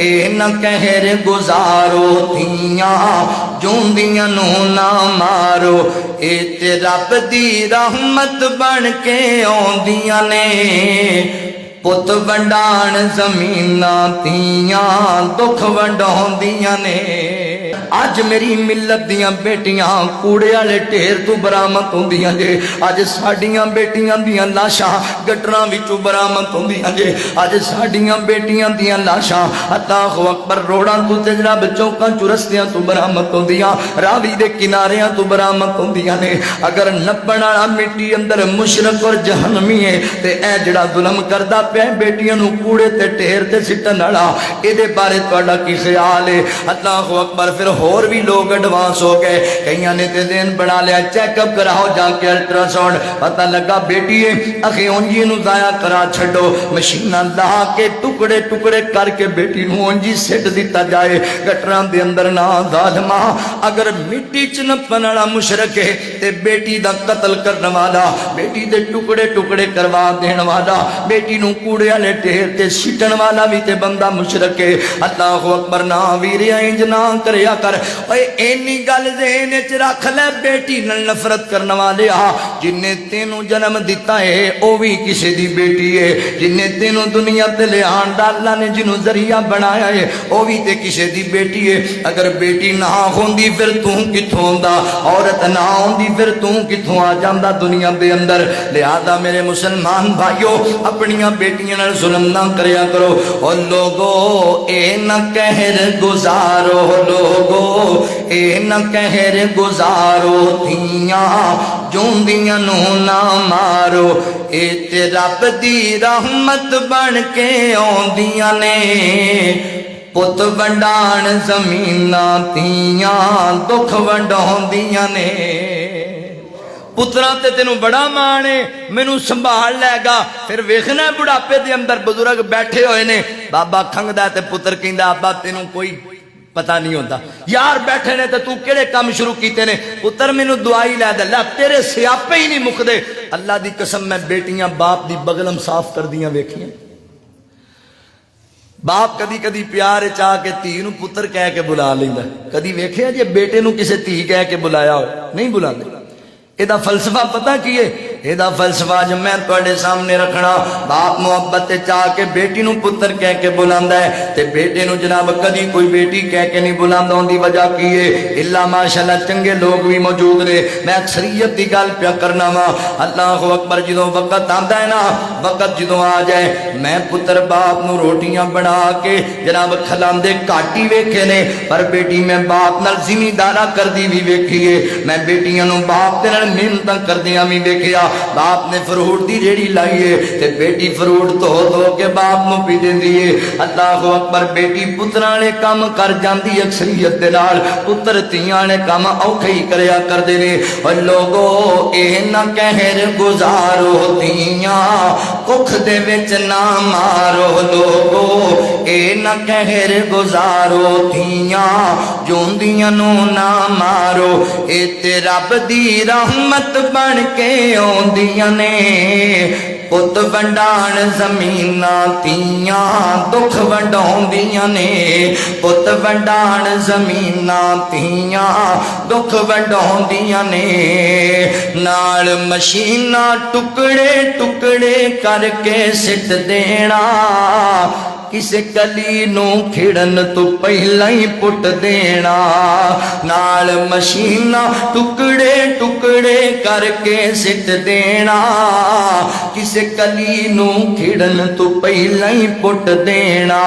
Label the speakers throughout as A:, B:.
A: ए न कहर गुजारो थियां जूंदियां नू ना मारो। ए ते रब दी रहमत बन के आउंदियां ने पुत वंडाण ज़मीना तियां दुख वंडाउंदियां ने। अज मेरी मिलत दियां बेटियां कूड़े वाले ढेर तो बरामद होंदियां जे। अज साडियां बेटियां दियां लाशां गटरां विचों बरामद होंदियां जे। अज साडियां बेटियां दियां लाशां अल्लाहु अकबर रोडां तो ते जनाब चौकां चुरस्तियां तो बरामद होंदियां, रावी दे किनारियां तो बरामद होंदियां ने। अगर नप्पण वाला मिट्टी अंदर मुशरक और जहन्नमी है ते ऐ जिहड़ा जुल्म करदा पिया बेटियां नूं कूड़े ते ढेर ते सिटण वाला, इहदे बारे तुहाडा की ख्याल है? अल्लाहु अकबर। फिर होर भी लोग एडवांस हो गए, कईयां ने ते दिन बना लिया चेकअप कराओ जाके अल्ट्रासाउंड, पता लगा बेटी है अखे उंजी नूं जाया करा छड्डो, मशीनां ला के टुकड़े टुकड़े करके बेटी नूं उंजी सिट दिता जाए गटरां दे अंदर। ना जालिमा, अगर मिट्टी च नप्पण वाला मुशरक है ते बेटी दा कत्ल करने वाला, बेटी दे टुकड़े टुकड़े करवा देने वाला, बेटी नूं कूड़े वाले ढेर ते सिटण वाला भी ते बंदा मुशरक है। अल्लाहु अकबर। ना वीरिया इंज ना करया कर। ओए इन्नी गल ज़हन च रख ले, बेटी नाल नफरत करने वाले आ जिन्ने तेनू जन्म दिता है वह भी किसी दी बेटी है, जिन्ने तेनू दुनिया ते लियाण दा अल्लाह ने जिन्नू जरिया बनाया है वह भी ते किसी दी बेटी है। अगर बेटी ना होंदी फिर तू कित्थों आंदा, औरत ना होंदी फिर तू कित्थों आ जांदा दुनिया दे अंदर। लिहाजा मेरे मुसलमान भाइयों अपनियां बेटियां नाल जुल्म ना करया करो। और लोगो ए न कहर गुजारो, लोगो ए न कहर गुजारो थियां जूंदियां नू ना मारो। ए ते रब दी रहमत बन के आउंदियां ने पुत वंडाण ज़मीना तियां दुख वंडाउंदियां ने। पुत्रा ते तेनू बड़ा मान है, मैनू संभाल लेगा। फिर वेखना बुढ़ापे दे अंदर बुजुर्ग बैठे हुए ने, बाबा खंगदा ते पुत्र कहंदा अब्बा तेनू कोई पता नहीं होता यार, बैठे ने ते तू केड़े काम शुरू कीते ने, पुत्र मैनू दवाई लै दे, लै तेरे सियापे ही नहीं मुकदे। अल्लाह दी कसम मैं बेटियां बाप दी बगलम साफ कर दियां वेखियां। बाप कदी कदी प्यार चाह के धी नूं पुत्र कह के बुला लैंदा, कदी वेखिया जे बेटे नूं किसी धी कह के बुलाया हो? नहीं बुलाते। एदा फलसफा पता की है? एदा फलसफा जो मैं तुहाडे सामने रखना, बाप मुहब्बत चाह के बेटी नूं पुत्र कह के बुलांदा है ते बेटे नूं जनाब कदी कोई बेटी कह के नहीं बुलांदा। उनदी वजह की है? इल्ला माशाअल्लाह चंगे लोग भी मौजूद ने, मैं अक्सरियत की गल पिया करना वा। अल्लाहु अकबर। जदों वक्त आंदा है ना, वक्त जदों आ जाए, मैं पुत्र बाप नूं रोटियां बना के जनाब खिलांदे घट ही वेखे ने, पर बेटी मैं बाप नाल जिमीदारा करदी भी वेखी है। मैं बेटियां नूं बाप दे नाल मेहनत करदियां भी वेखिया। बाप ने फ्रूट की रेड़ी लाई है ते बेटी फ्रूट धो धो के बाप नूं पी देंदी है। अल्लाहु अकबर। बेटी पुत्रां वाले काम कर जांदी अक्सरियत दे नाल, पुत्र धीआं वाले काम औखे ही करया करदे ने। और लोगो ए ना कहर गुजारो धीआं कुख दे विच ना मारो। लोगो ए ना कहर गुजारो धीआं जूंदियां नूं ना मारो। ए ते रब दी रहमत बन के आउंदियां ने पुत वंडाण ज़मीना तियां दुख वंडाउंदियां ने। पुत वंडाण ज़मीना तियां दुख वंडाउंदियां ने। नाल मशीना टुकड़े टुकड़े करके सिट देना, किसे कली नूं खिड़न तो पहला ही पुट देना। नाल मशीना टुकड़े टुकड़े करके सिट देना, किसे कली नूं खिड़न तो पहला ही पुट देना।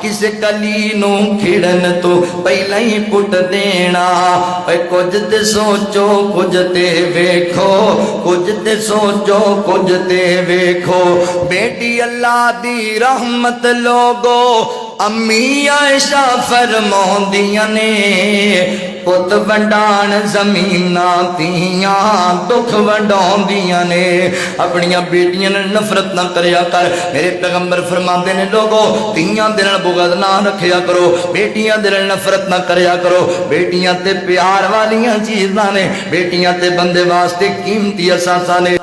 A: किसे कली नूं खिड़न तो पहला ही पुट देना। कुछ ते सोचो कुछ ते वेखो, कुछ ते सोचो कुछ ते वेखो। बेटी अल्लाह दी रहमत लोगो अम्मी आयशा फरमाउंदियां ने पुत वंडाण ज़मीना तियां दुख वंडाउंदियां ने। अपनियां बेटियां नाल नफरत ना करया कर। मेरे पैगंबर फरमाते ने लोगो तियां दे नाल बुगद ना रखया करो, बेटियां दे नाल नफरत ना करया करो। बेटियां ते प्यार वालियां चीज़ां ने, बेटियां ते बंदे वास्ते कीमती असासां ने।